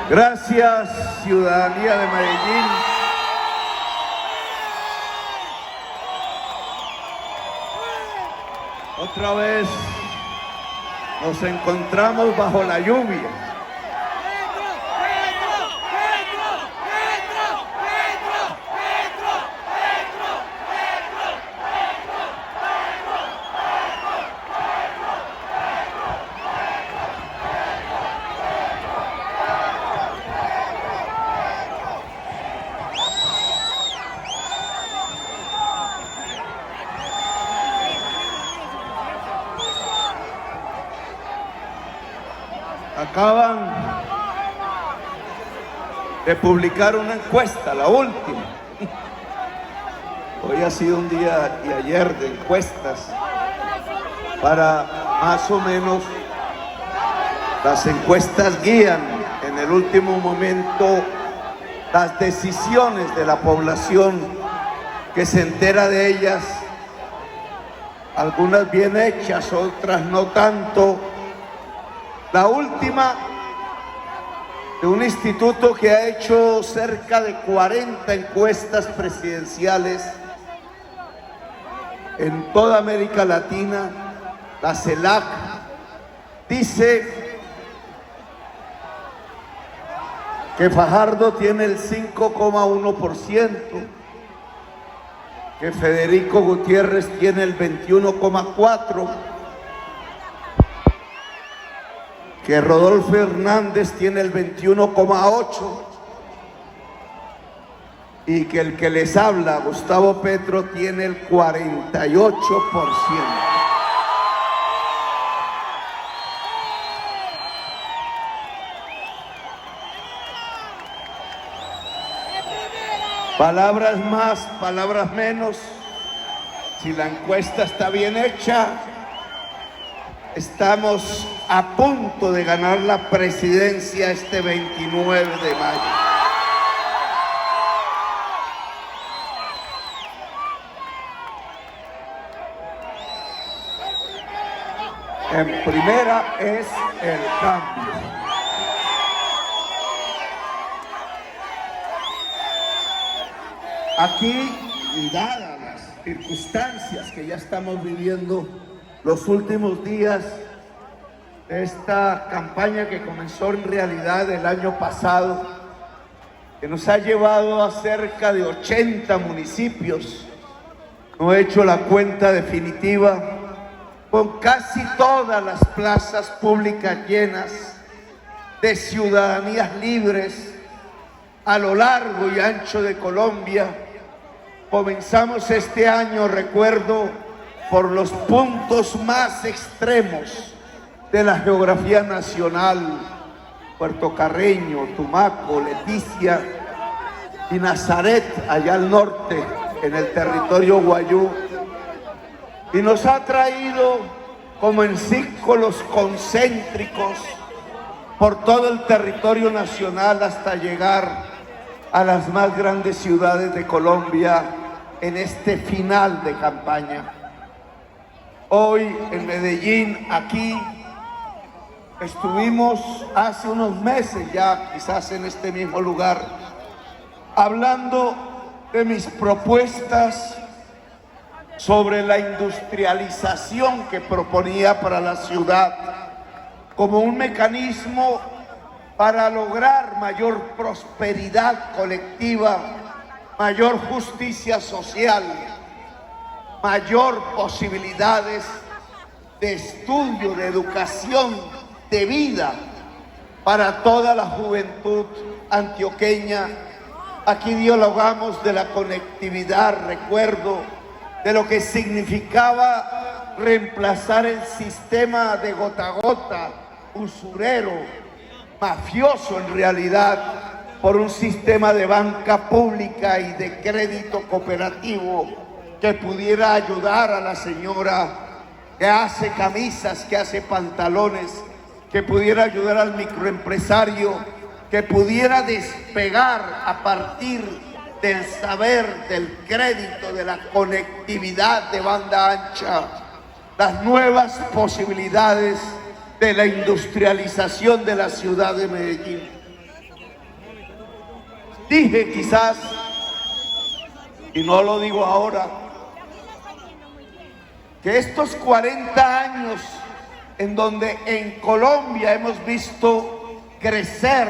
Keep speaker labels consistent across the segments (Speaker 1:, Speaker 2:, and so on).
Speaker 1: Gracias, ciudadanía de Medellín. Otra vez nos encontramos bajo la lluvia. Acaban de publicar una encuesta, la última. Hoy ha sido un día y ayer de encuestas para más o menos las encuestas guían en el último momento las decisiones de la población que se entera de ellas, algunas bien hechas, otras no tanto. La última de un instituto que ha hecho cerca de 40 encuestas presidenciales en toda América Latina, la CELAC, dice que Fajardo tiene el 5,1%, que Federico Gutiérrez tiene el 21,4%, que Rodolfo Hernández tiene el 21,8% y que el que les habla, Gustavo Petro, tiene el 48%. Palabras más, palabras menos, si la encuesta está bien hecha, estamos a punto de ganar la presidencia este 29 de mayo. En primera es el cambio. Aquí, y dadas las circunstancias que ya estamos viviendo los últimos días de esta campaña que comenzó en realidad el año pasado, que nos ha llevado a cerca de 80 municipios, no he hecho la cuenta definitiva, con casi todas las plazas públicas llenas de ciudadanías libres a lo largo y ancho de Colombia. Comenzamos este año, recuerdo, por los puntos más extremos de la geografía nacional: Puerto Carreño, Tumaco, Leticia y Nazaret, allá al norte, en el territorio guayú. Y nos ha traído como en círculos concéntricos por todo el territorio nacional hasta llegar a las más grandes ciudades de Colombia en este final de campaña. Hoy en Medellín, aquí, estuvimos hace unos meses ya, quizás en este mismo lugar, hablando de mis propuestas sobre la industrialización que proponía para la ciudad como un mecanismo para lograr mayor prosperidad colectiva, mayor justicia social, mayor posibilidades de estudio, de educación, de vida para toda la juventud antioqueña. Aquí dialogamos de la conectividad, recuerdo, de lo que significaba reemplazar el sistema de gota a gota, usurero, mafioso en realidad, por un sistema de banca pública y de crédito cooperativo que pudiera ayudar a la señora que hace camisas, que hace pantalones, que pudiera ayudar al microempresario, que pudiera despegar a partir del saber, del crédito, de la conectividad de banda ancha, las nuevas posibilidades de la industrialización de la ciudad de Medellín. Dije quizás, y no lo digo ahora, que estos 40 años en donde en Colombia hemos visto crecer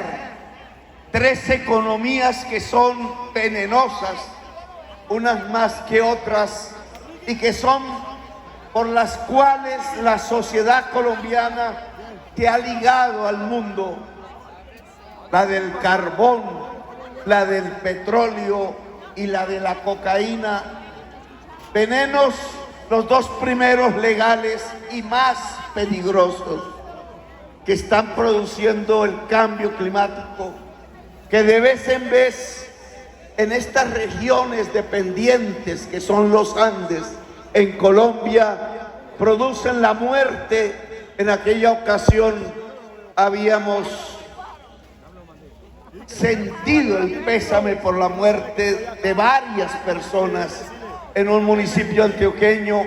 Speaker 1: 3 economías que son venenosas, unas más que otras, y que son por las cuales la sociedad colombiana se ha ligado al mundo, la del carbón, la del petróleo y la de la cocaína, venenos, los 2 primeros legales y más peligrosos, que están produciendo el cambio climático, que de vez en vez en estas regiones dependientes que son los Andes, en Colombia, producen la muerte. En aquella ocasión habíamos sentido el pésame por la muerte de varias personas en un municipio antioqueño.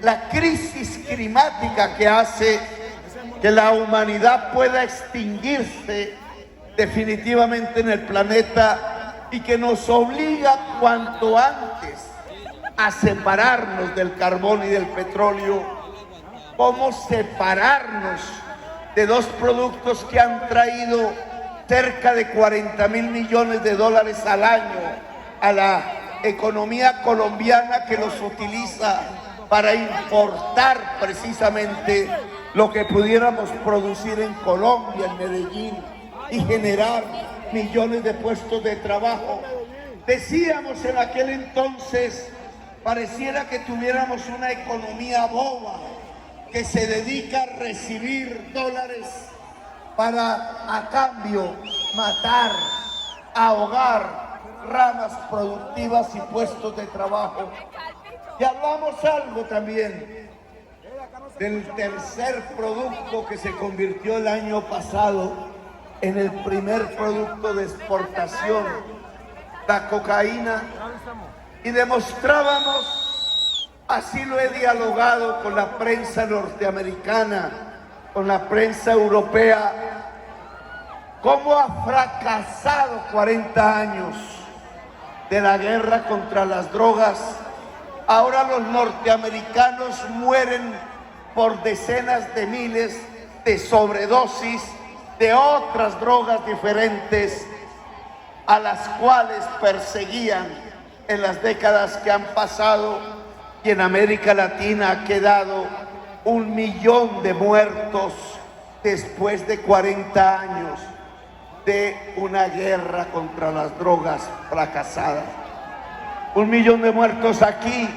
Speaker 1: La crisis climática que hace que la humanidad pueda extinguirse definitivamente en el planeta y que nos obliga cuanto antes a separarnos del carbón y del petróleo. ¿Cómo separarnos de 2 productos que han traído cerca de 40.000 millones de dólares al año a la economía colombiana, que los utiliza para importar precisamente lo que pudiéramos producir en Colombia, en Medellín, y generar millones de puestos de trabajo? Decíamos en aquel entonces, pareciera que tuviéramos una economía boba que se dedica a recibir dólares para a cambio matar, ahogar ramas productivas y puestos de trabajo. Y hablamos algo también del tercer producto que se convirtió el año pasado en el primer producto de exportación, la cocaína, y demostrábamos, así lo he dialogado con la prensa norteamericana, con la prensa europea, cómo ha fracasado 40 años de la guerra contra las drogas. Ahora los norteamericanos mueren por decenas de miles de sobredosis de otras drogas diferentes a las cuales perseguían en las décadas que han pasado, y en América Latina ha quedado 1 millón de muertos después de 40 años de una guerra contra las drogas fracasada. 1 millón de muertos aquí,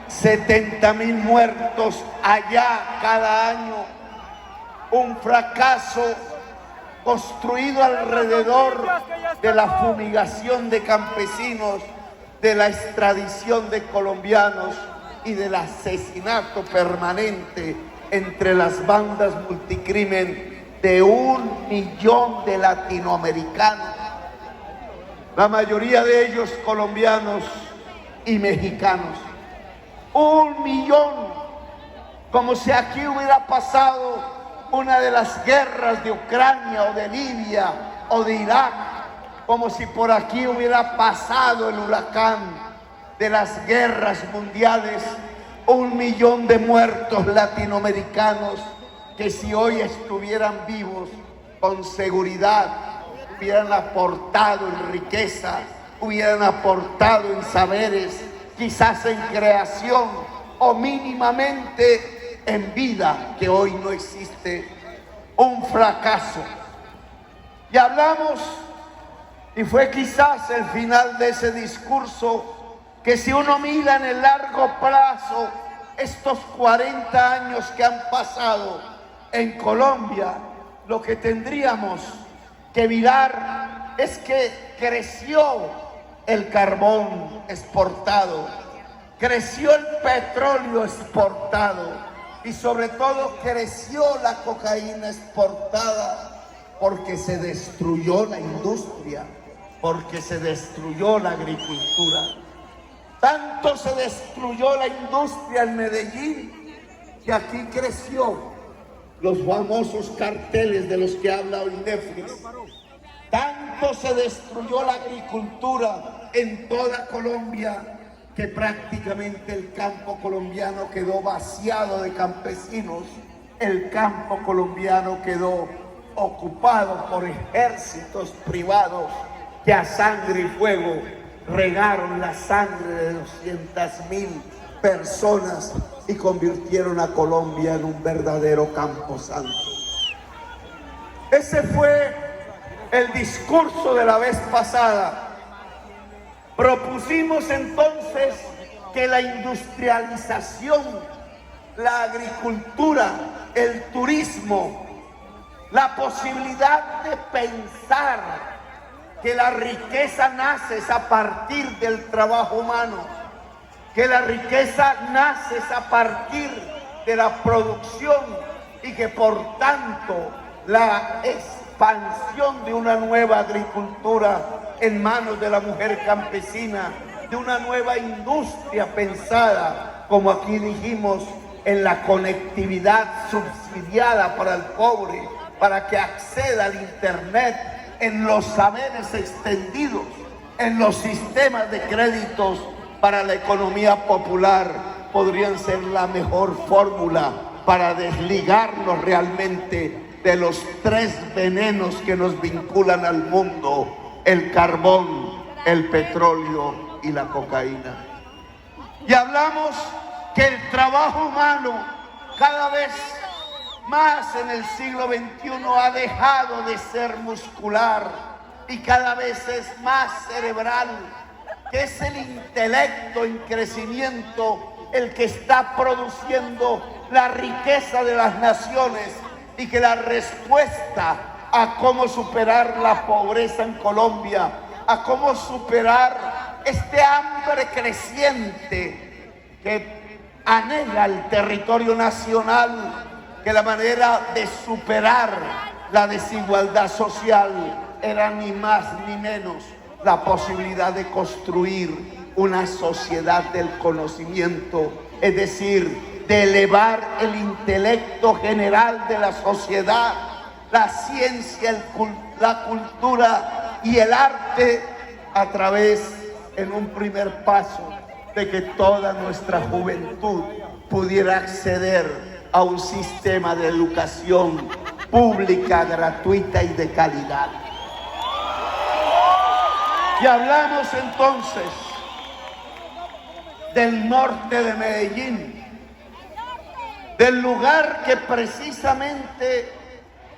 Speaker 1: 70.000 muertos allá cada año. Un fracaso construido alrededor de la fumigación de campesinos, de la extradición de colombianos y del asesinato permanente entre las bandas multicrimen de 1 millón de latinoamericanos, la mayoría de ellos colombianos y mexicanos. 1 millón, como si aquí hubiera pasado una de las guerras de Ucrania o de Libia o de Irak, como si por aquí hubiera pasado el huracán de las guerras mundiales. 1 millón de muertos latinoamericanos que, si hoy estuvieran vivos, con seguridad hubieran aportado en riqueza, hubieran aportado en saberes, quizás en creación o mínimamente en vida, que hoy no existe. Un fracaso. Y hablamos, y fue quizás el final de ese discurso, que si uno mira en el largo plazo estos 40 años que han pasado en Colombia, lo que tendríamos que mirar es que creció el carbón exportado, creció el petróleo exportado y sobre todo creció la cocaína exportada, porque se destruyó la industria, porque se destruyó la agricultura. Tanto se destruyó la industria en Medellín que aquí creció los famosos carteles de los que habla hoy Netflix. Tanto tanto se destruyó la agricultura en toda Colombia que prácticamente el campo colombiano quedó vaciado de campesinos. El campo colombiano quedó ocupado por ejércitos privados que a sangre y fuego regaron la sangre de 200.000 personas y convirtieron a Colombia en un verdadero camposanto. Ese fue el discurso de la vez pasada. Propusimos entonces que la industrialización, la agricultura, el turismo, la posibilidad de pensar que la riqueza nace a partir del trabajo humano, que la riqueza nace a partir de la producción y que por tanto la expansión de una nueva agricultura en manos de la mujer campesina, de una nueva industria pensada, como aquí dijimos, en la conectividad subsidiada para el pobre, para que acceda al internet, en los saberes extendidos, en los sistemas de créditos para la economía popular, podrían ser la mejor fórmula para desligarnos realmente de los 3 venenos que nos vinculan al mundo: el carbón, el petróleo y la cocaína. Y hablamos que el trabajo humano cada vez más en el siglo XXI ha dejado de ser muscular y cada vez es más cerebral, que es el intelecto en crecimiento el que está produciendo la riqueza de las naciones, y que la respuesta a cómo superar la pobreza en Colombia, a cómo superar este hambre creciente que anhela el territorio nacional, que la manera de superar la desigualdad social era ni más ni menos la posibilidad de construir una sociedad del conocimiento, es decir, de elevar el intelecto general de la sociedad, la ciencia, la cultura y el arte, a través, en un primer paso, de que toda nuestra juventud pudiera acceder a un sistema de educación pública, gratuita y de calidad. Y hablamos entonces del norte de Medellín, del lugar que precisamente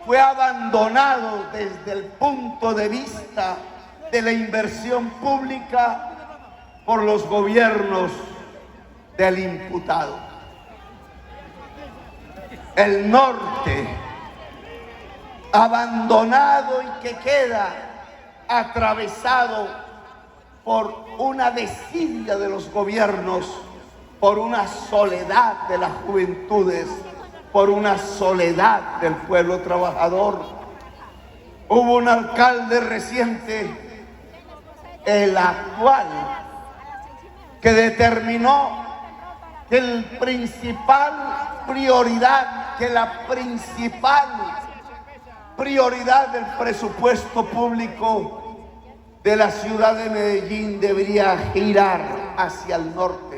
Speaker 1: fue abandonado desde el punto de vista de la inversión pública por los gobiernos del imputado. El norte abandonado y que queda atravesado por una desidia de los gobiernos, por una soledad de las juventudes, por una soledad del pueblo trabajador. Hubo un alcalde reciente, el actual, que determinó que la principal prioridad del presupuesto público de la ciudad de Medellín debería girar hacia el norte.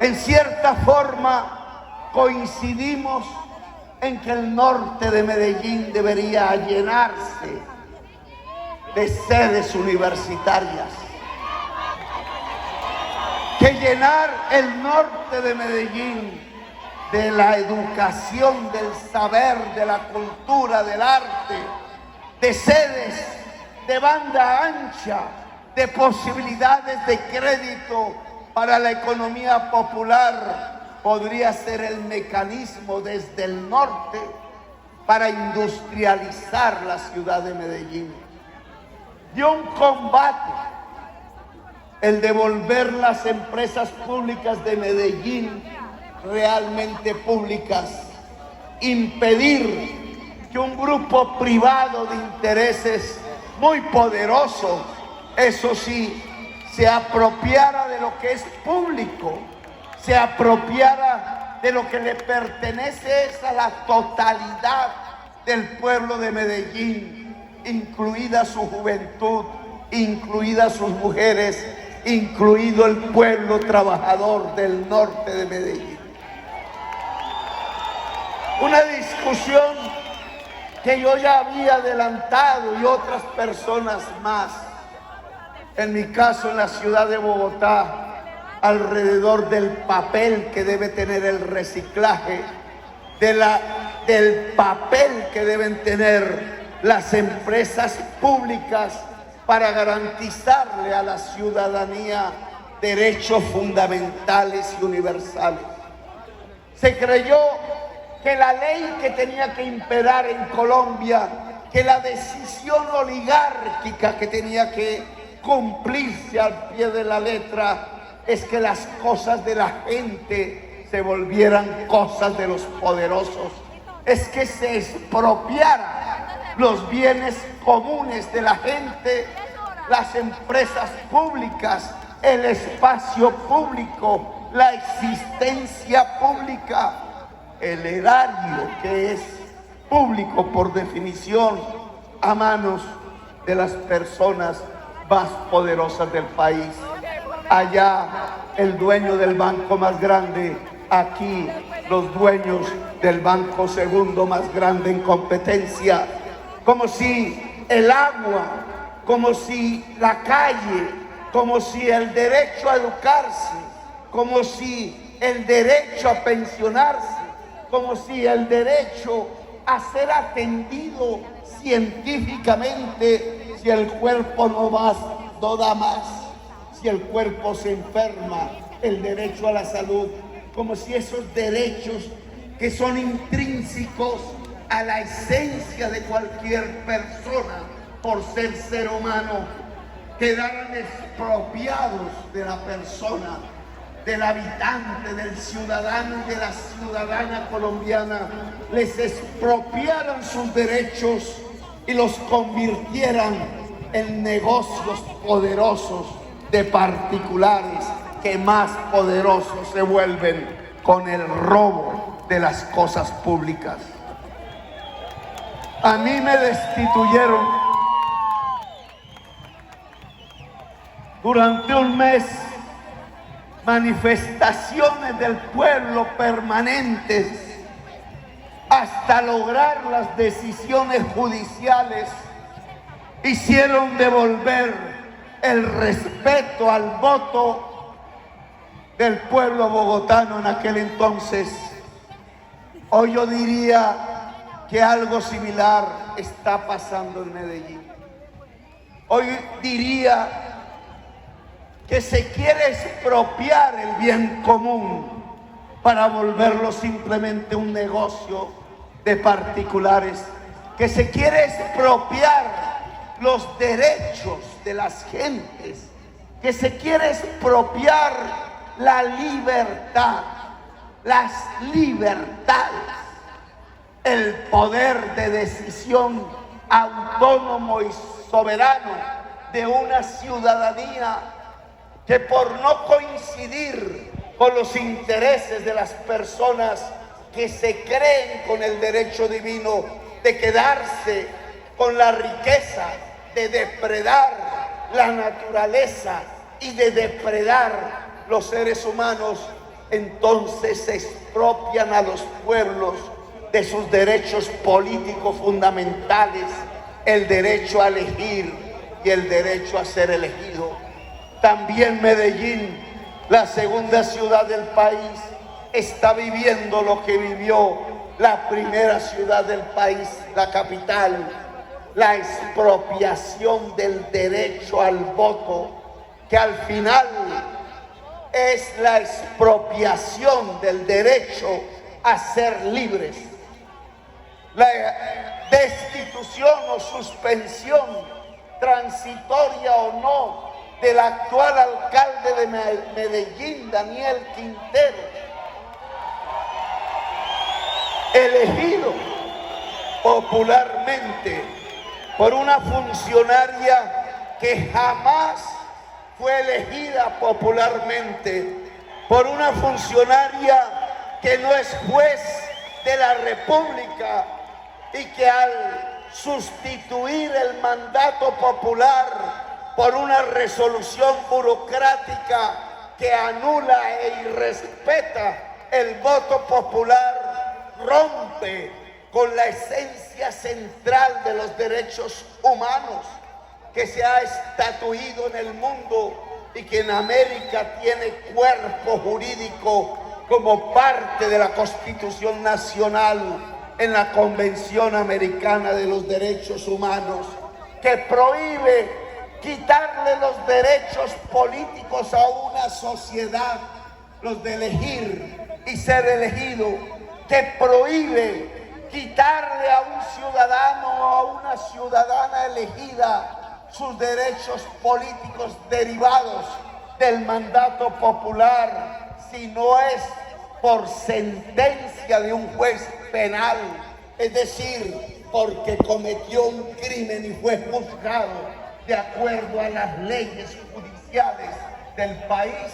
Speaker 1: En cierta forma coincidimos en que el norte de Medellín debería llenarse de sedes universitarias, que llenar el norte de Medellín de la educación, del saber, de la cultura, del arte, de sedes, de banda ancha, de posibilidades de crédito para la economía popular, podría ser el mecanismo desde el norte para industrializar la ciudad de Medellín. Dio un combate el devolver las empresas públicas de Medellín realmente públicas, impedir que un grupo privado de intereses muy poderoso, eso sí, se apropiara de lo que es público, se apropiara de lo que le pertenece a la totalidad del pueblo de Medellín, incluida su juventud, incluidas sus mujeres, incluido el pueblo trabajador del norte de Medellín. Una discusión que yo ya había adelantado y otras personas más, en mi caso en la ciudad de Bogotá, alrededor del papel que debe tener el reciclaje, del papel que deben tener las empresas públicas para garantizarle a la ciudadanía derechos fundamentales y universales. Se creyó que la ley que tenía que imperar en Colombia, que la decisión oligárquica que tenía que cumplirse al pie de la letra, es que las cosas de la gente se volvieran cosas de los poderosos, es que se expropiaran los bienes comunes de la gente, las empresas públicas, el espacio público, la existencia pública, el erario que es público por definición, a manos de las personas más poderosas del país. Allá el dueño del banco más grande, aquí los dueños del banco segundo más grande en competencia, como si el agua, como si la calle, como si el derecho a educarse, como si el derecho a pensionarse, como si el derecho a ser atendido científicamente, si el cuerpo no da más, si el cuerpo se enferma, el derecho a la salud, como si esos derechos que son intrínsecos a la esencia de cualquier persona por ser humano, quedaran expropiados de la persona, del habitante, del ciudadano y de la ciudadana colombiana, les expropiaran sus derechos y los convirtieran en negocios poderosos de particulares que más poderosos se vuelven con el robo de las cosas públicas. A mí me destituyeron durante un mes, manifestaciones del pueblo permanentes hasta lograr las decisiones judiciales hicieron devolver el respeto al voto del pueblo bogotano en aquel entonces. Hoy yo diría que algo similar está pasando en Medellín. Hoy diría que se quiere expropiar el bien común para volverlo simplemente un negocio de particulares, que se quiere expropiar los derechos de las gentes, que se quiere expropiar la libertad, las libertades, el poder de decisión autónomo y soberano de una ciudadanía que por no coincidir con los intereses de las personas que se creen con el derecho divino de quedarse con la riqueza, de depredar la naturaleza y de depredar los seres humanos, entonces se expropian a los pueblos de sus derechos políticos fundamentales, el derecho a elegir y el derecho a ser elegido. También Medellín, la segunda ciudad del país, está viviendo lo que vivió la primera ciudad del país, la capital, la expropiación del derecho al voto, que al final es la expropiación del derecho a ser libres. La destitución o suspensión transitoria o no del actual alcalde de Medellín, Daniel Quintero, elegido popularmente por una funcionaria que jamás fue elegida popularmente, por una funcionaria que no es juez de la República y que al sustituir el mandato popular por una resolución burocrática que anula e irrespeta el voto popular, rompe con la esencia central de los derechos humanos que se ha estatuido en el mundo y que en América tiene cuerpo jurídico como parte de la Constitución Nacional en la Convención Americana de los Derechos Humanos, que prohíbe quitarle los derechos políticos a una sociedad, los de elegir y ser elegido, que prohíbe quitarle a un ciudadano o a una ciudadana elegida sus derechos políticos derivados del mandato popular, si no es por sentencia de un juez penal, es decir, porque cometió un crimen y fue juzgado de acuerdo a las leyes judiciales del país.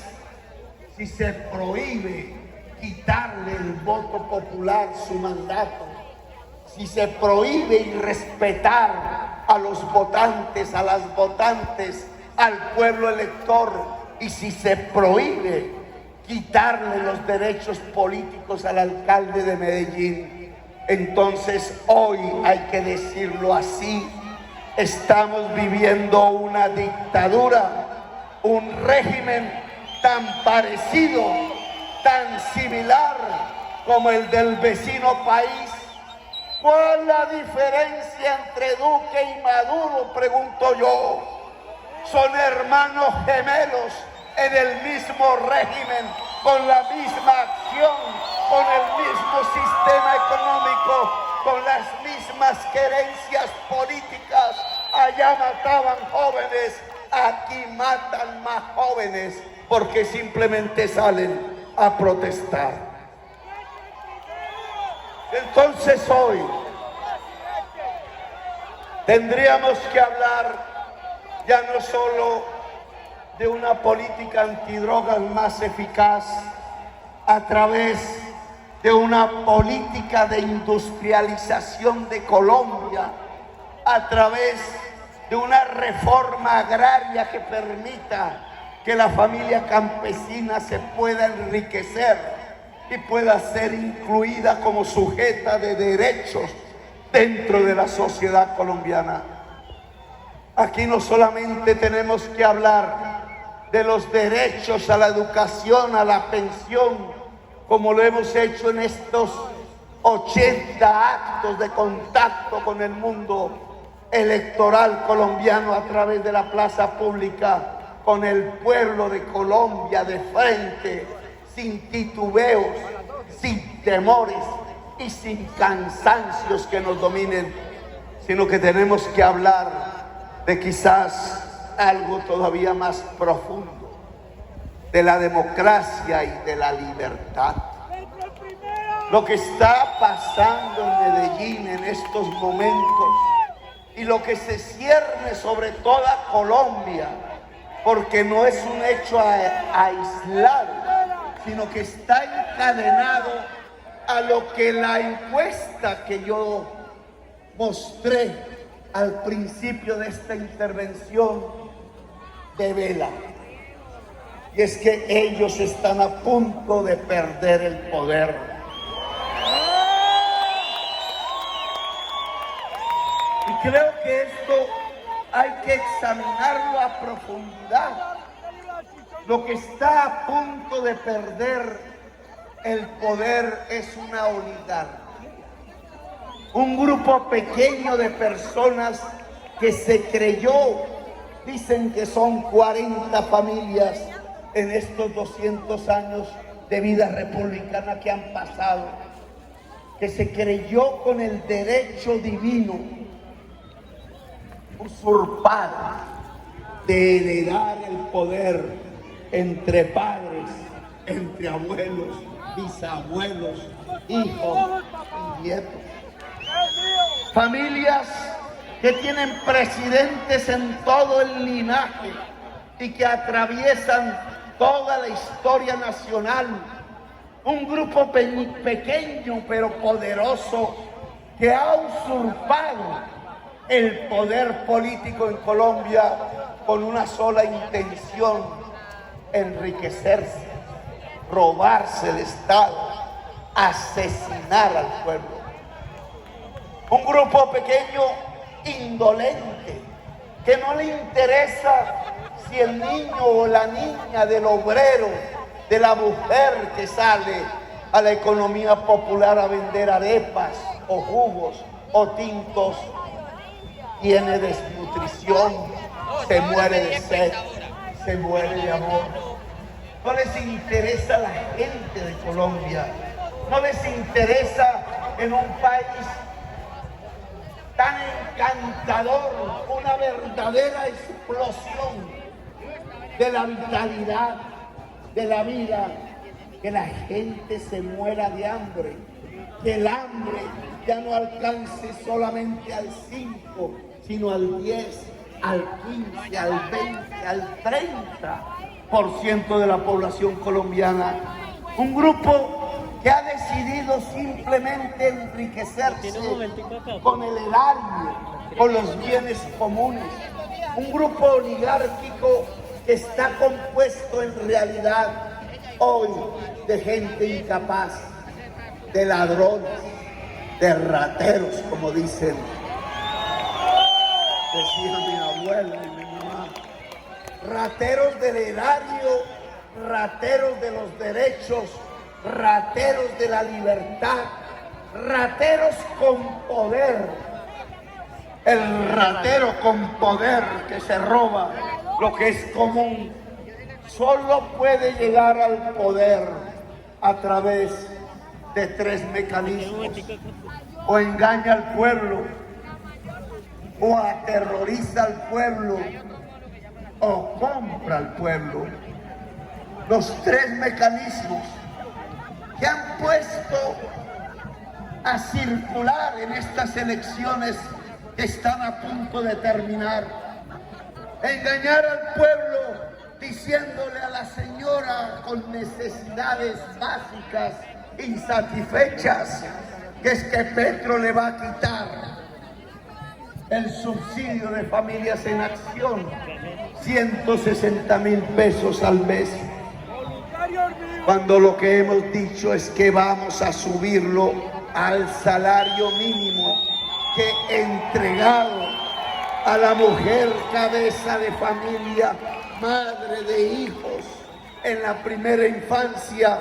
Speaker 1: Si se prohíbe quitarle el voto popular su mandato, si se prohíbe irrespetar a los votantes, a las votantes, al pueblo elector, y si se prohíbe quitarle los derechos políticos al alcalde de Medellín, entonces hoy hay que decirlo así, estamos viviendo una dictadura, un régimen tan parecido, tan similar como el del vecino país. ¿Cuál es la diferencia entre Duque y Maduro?, pregunto yo. Son hermanos gemelos en el mismo régimen, con la misma acción, con el mismo sistema económico, con las mismas querencias políticas. Allá mataban jóvenes, aquí matan más jóvenes porque simplemente salen a protestar. Entonces hoy tendríamos que hablar ya no solo de una política antidrogas más eficaz a través de una política de industrialización de Colombia, a través de una reforma agraria que permita que la familia campesina se pueda enriquecer y pueda ser incluida como sujeta de derechos dentro de la sociedad colombiana. Aquí no solamente tenemos que hablar de los derechos a la educación, a la pensión, como lo hemos hecho en estos 80 actos de contacto con el mundo electoral colombiano a través de la plaza pública, con el pueblo de Colombia de frente, sin titubeos, sin temores y sin cansancios que nos dominen, sino que tenemos que hablar de quizás algo todavía más profundo, de la democracia y de la libertad. Lo que está pasando en Medellín en estos momentos y lo que se cierne sobre toda Colombia, porque no es un hecho aislado, sino que está encadenado a lo que la encuesta que yo mostré al principio de esta intervención devela. Y es que ellos están a punto de perder el poder. Y creo que esto hay que examinarlo a profundidad. Lo que está a punto de perder el poder es una oligarquía. Un grupo pequeño de personas que se creyó, dicen que son 40 familias en estos 200 años de vida republicana que han pasado, que se creyó con el derecho divino usurpado de heredar el poder entre padres, entre abuelos, bisabuelos, hijos y nietos. Familias que tienen presidentes en todo el linaje y que atraviesan toda la historia nacional. Un grupo pequeño pero poderoso que ha usurpado el poder político en Colombia con una sola intención: enriquecerse, robarse el Estado, asesinar al pueblo. Un grupo pequeño, indolente, que no le interesa si el niño o la niña del obrero, de la mujer que sale a la economía popular a vender arepas o jugos o tintos, tiene desnutrición, se muere de sed, se muere de amor. No les interesa la gente de Colombia, no les interesa en un país tan encantador, una verdadera explosión de la vitalidad, de la vida, que la gente se muera de hambre, que el hambre ya no alcance solamente al 5, sino al 10, al 15, al 20, al 30% de la población colombiana. Un grupo que ha decidido simplemente enriquecerse con el erario, con los bienes comunes. Un grupo oligárquico que está compuesto en realidad hoy de gente incapaz, de ladrones, de rateros, como decía mi abuela y mi mamá. Rateros del erario, rateros de los derechos, rateros de la libertad, rateros con poder. El ratero con poder que se roba lo que es común solo puede llegar al poder a través de 3 mecanismos: o engaña al pueblo, o aterroriza al pueblo, o compra al pueblo. Los 3 mecanismos que han puesto a circular en estas elecciones que están a punto de terminar. Engañar al pueblo diciéndole a la señora con necesidades básicas insatisfechas que es que Petro le va a quitar el subsidio de Familias en Acción, 160.000 pesos al mes, cuando lo que hemos dicho es que vamos a subirlo al salario mínimo, que entregado a la mujer cabeza de familia, madre de hijos en la primera infancia,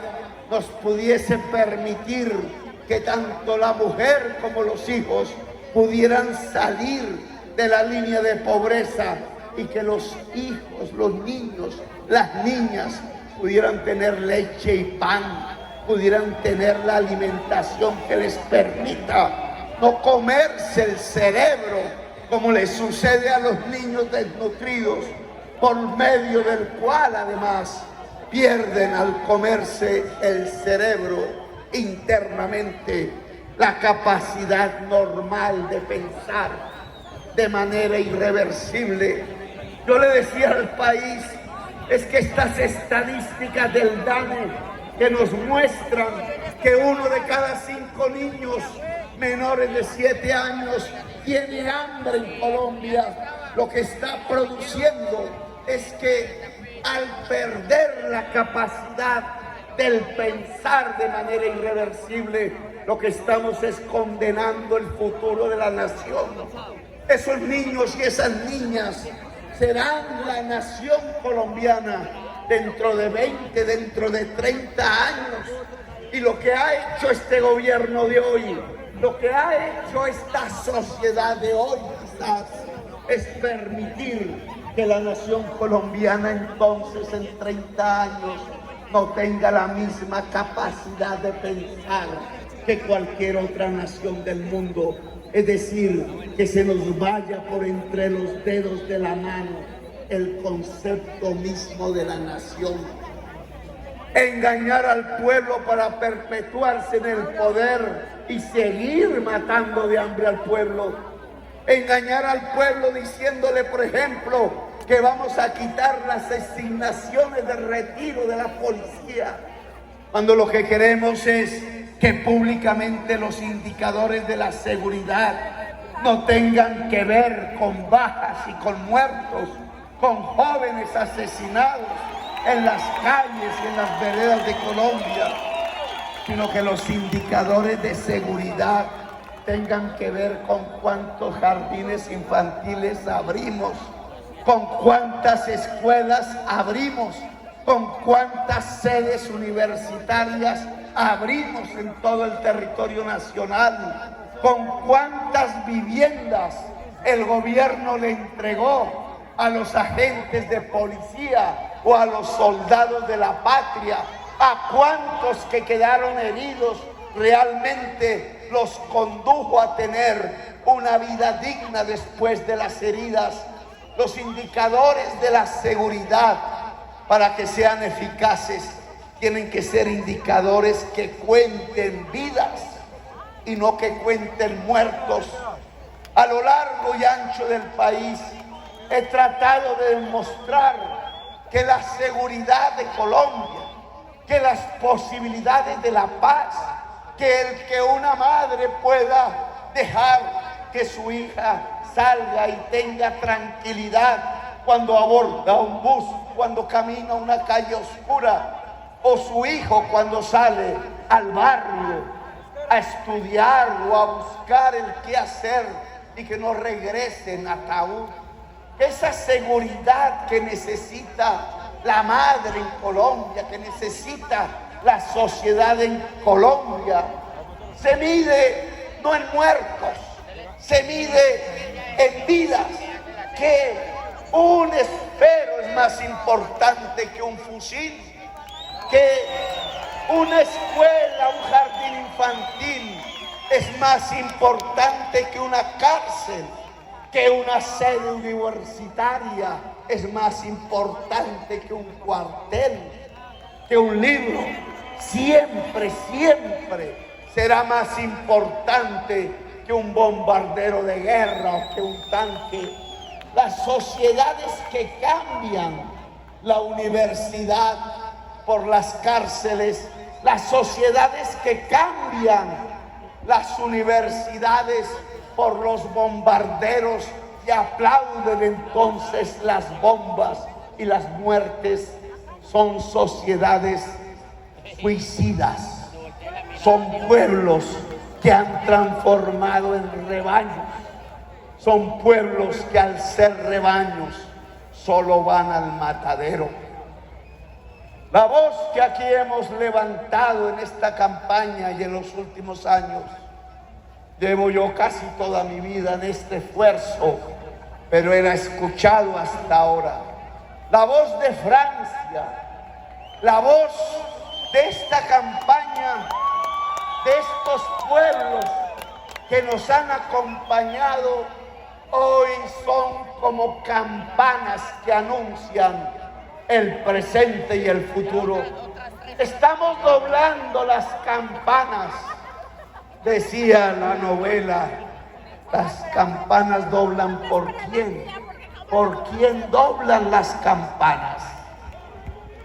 Speaker 1: nos pudiese permitir que tanto la mujer como los hijos pudieran salir de la línea de pobreza y que los hijos, los niños, las niñas pudieran tener leche y pan, pudieran tener la alimentación que les permita no comerse el cerebro como le sucede a los niños desnutridos, por medio del cual además pierden al comerse el cerebro internamente la capacidad normal de pensar de manera irreversible. Yo le decía al país, es que estas estadísticas del DANE que nos muestran que 1 de cada 5 niños menores de 7 años tiene hambre en Colombia, lo que está produciendo es que al perder la capacidad del pensar de manera irreversible, lo que estamos es condenando el futuro de la nación. Esos niños y esas niñas serán la nación colombiana dentro de 20, dentro de 30 años. Y lo que ha hecho este gobierno de hoy, lo que ha hecho esta sociedad de hoy quizás, es permitir que la nación colombiana entonces en 30 años no tenga la misma capacidad de pensar que cualquier otra nación del mundo. Es decir, que se nos vaya por entre los dedos de la mano el concepto mismo de la nación. Engañar al pueblo para perpetuarse en el poder y seguir matando de hambre al pueblo. Engañar al pueblo diciéndole, por ejemplo, que vamos a quitar las asignaciones de retiro de la policía, cuando lo que queremos es que públicamente los indicadores de la seguridad no tengan que ver con bajas y con muertos, con jóvenes asesinados en las calles y en las veredas de Colombia, sino que los indicadores de seguridad tengan que ver con cuántos jardines infantiles abrimos, con cuántas escuelas abrimos, con cuántas sedes universitarias abrimos en todo el territorio nacional, con cuántas viviendas el gobierno le entregó a los agentes de policía o a los soldados de la patria, a cuántos que quedaron heridos realmente los condujo a tener una vida digna después de las heridas. Los indicadores de la seguridad, para que sean eficaces, tienen que ser indicadores que cuenten vidas y no que cuenten muertos. A lo largo y ancho del país he tratado de demostrar que la seguridad de Colombia, que las posibilidades de la paz, que el que una madre pueda dejar que su hija salga y tenga tranquilidad cuando aborda un bus, cuando camina una calle oscura, o su hijo cuando sale al barrio a estudiar o a buscar el qué hacer y que no regrese en ataúd. Esa seguridad que necesita la madre en Colombia, que necesita la sociedad en Colombia, se mide no en muertos, se mide en vidas. Que un esfero es más importante que un fusil, que una escuela, un jardín infantil es más importante que una cárcel, que una sede universitaria es más importante que un cuartel, que un libro. Siempre, siempre será más importante que un bombardero de guerra o que un tanque. Las sociedades que cambian, la universidad por las cárceles, las sociedades que cambian, las universidades por los bombarderos y aplauden entonces las bombas y las muertes, son sociedades suicidas, son pueblos que han transformado en rebaños, son pueblos que al ser rebaños solo van al matadero. La voz que aquí hemos levantado en esta campaña y en los últimos años, llevo yo casi toda mi vida en este esfuerzo, pero era escuchado hasta ahora. La voz de Francia, la voz de esta campaña, de estos pueblos que nos han acompañado, hoy son como campanas que anuncian el presente y el futuro. Estamos doblando las campanas. Decía la novela, las campanas doblan ¿por quién? ¿Por quién doblan las campanas?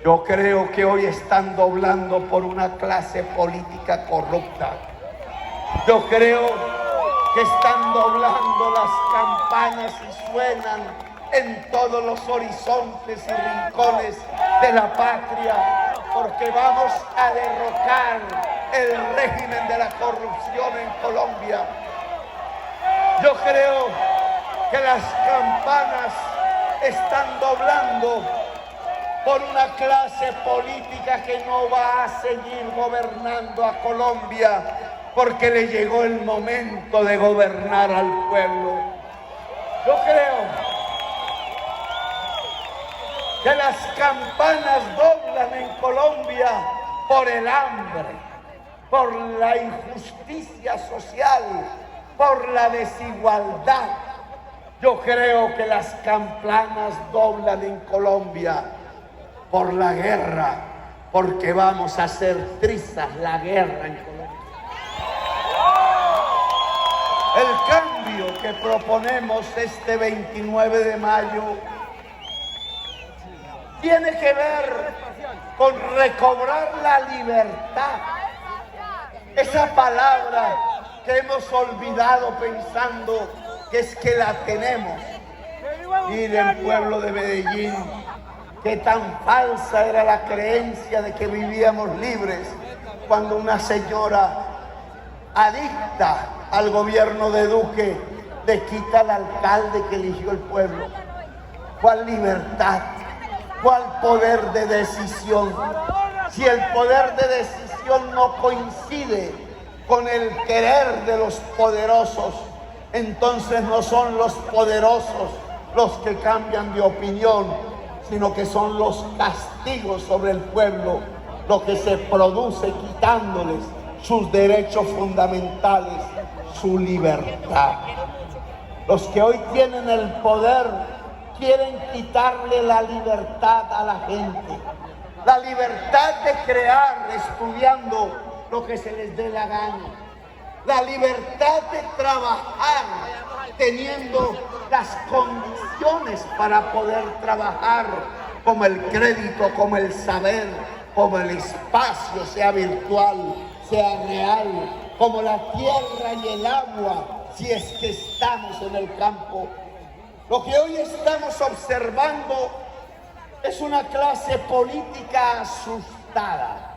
Speaker 1: Yo creo que hoy están doblando por una clase política corrupta. Yo creo que están doblando las campanas y suenan en todos los horizontes y rincones de la patria, porque vamos a derrocar el régimen de la corrupción en Colombia. Yo creo que las campanas están doblando por una clase política que no va a seguir gobernando a Colombia, porque le llegó el momento de gobernar al pueblo. Yo creo que las campanas doblan en Colombia por el hambre, por la injusticia social, por la desigualdad. Yo creo que las campanas doblan en Colombia por la guerra, porque vamos a hacer trizas la guerra en Colombia. El cambio que proponemos este 29 de mayo tiene que ver con recobrar la libertad. Esa palabra que hemos olvidado pensando que es que la tenemos. Miren, pueblo de Medellín, qué tan falsa era la creencia de que vivíamos libres cuando una señora adicta al gobierno de Duque le quita al alcalde que eligió el pueblo. ¿Cuál libertad? ¿Cuál poder de decisión? Si el poder de decisión no coincide con el querer de los poderosos, entonces no son los poderosos los que cambian de opinión, sino que son los castigos sobre el pueblo lo que se produce quitándoles sus derechos fundamentales, su libertad. Los que hoy tienen el poder quieren quitarle la libertad a la gente, la libertad de crear estudiando lo que se les dé la gana, la libertad de trabajar teniendo las condiciones para poder trabajar, como el crédito, como el saber, como el espacio, sea virtual, sea real, como la tierra y el agua, si es que estamos en el campo. Lo que hoy estamos observando es una clase política asustada.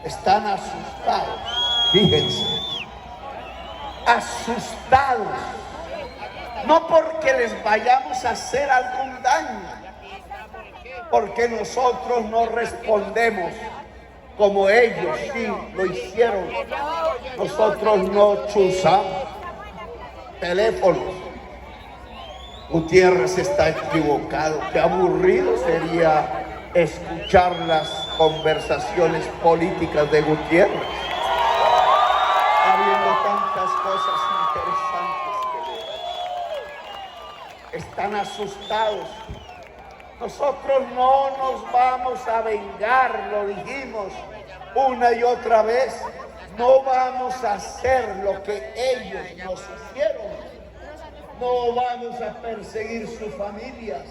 Speaker 1: Están asustados, fíjense, asustados, no porque les vayamos a hacer algún daño, porque nosotros no respondemos como ellos sí lo hicieron. Nosotros no chuzamos teléfonos. Gutiérrez está equivocado. Qué aburrido sería escuchar las conversaciones políticas de Gutiérrez, habiendo tantas cosas interesantes que leer. Están asustados. Nosotros no nos vamos a vengar, lo dijimos una y otra vez. No vamos a hacer lo que ellos nos hicieron. No vamos a perseguir sus familias.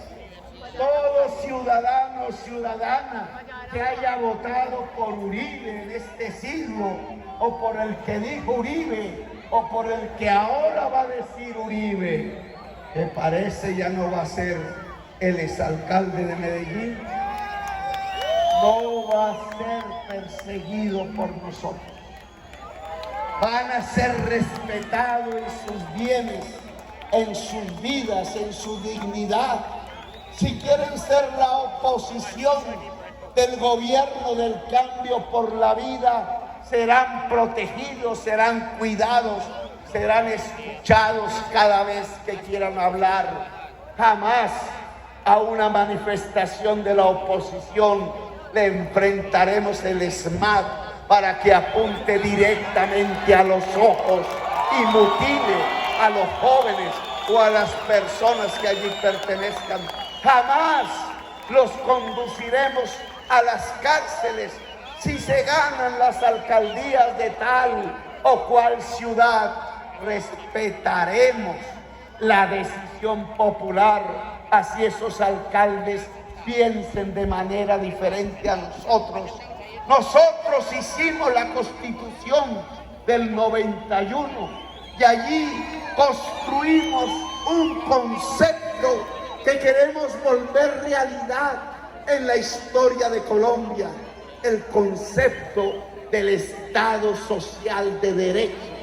Speaker 1: Todo ciudadano o ciudadana que haya votado por Uribe en este siglo, o por el que dijo Uribe, o por el que ahora va a decir Uribe, que parece ya no va a ser el exalcalde de Medellín, no va a ser perseguido por nosotros. Van a ser respetados en sus bienes, en sus vidas, en su dignidad. Si quieren ser la oposición del gobierno del cambio por la vida, serán protegidos, serán cuidados, serán escuchados cada vez que quieran hablar. Jamás a una manifestación de la oposición le enfrentaremos el SMAT para que apunte directamente a los ojos y mutile a los jóvenes o a las personas que allí pertenezcan. Jamás los conduciremos a las cárceles si se ganan las alcaldías de tal o cual ciudad. Respetaremos la decisión popular, así esos alcaldes piensen de manera diferente a nosotros. Nosotros hicimos la Constitución del 91 y allí construimos un concepto que queremos volver realidad en la historia de Colombia, el concepto del Estado Social de Derecho.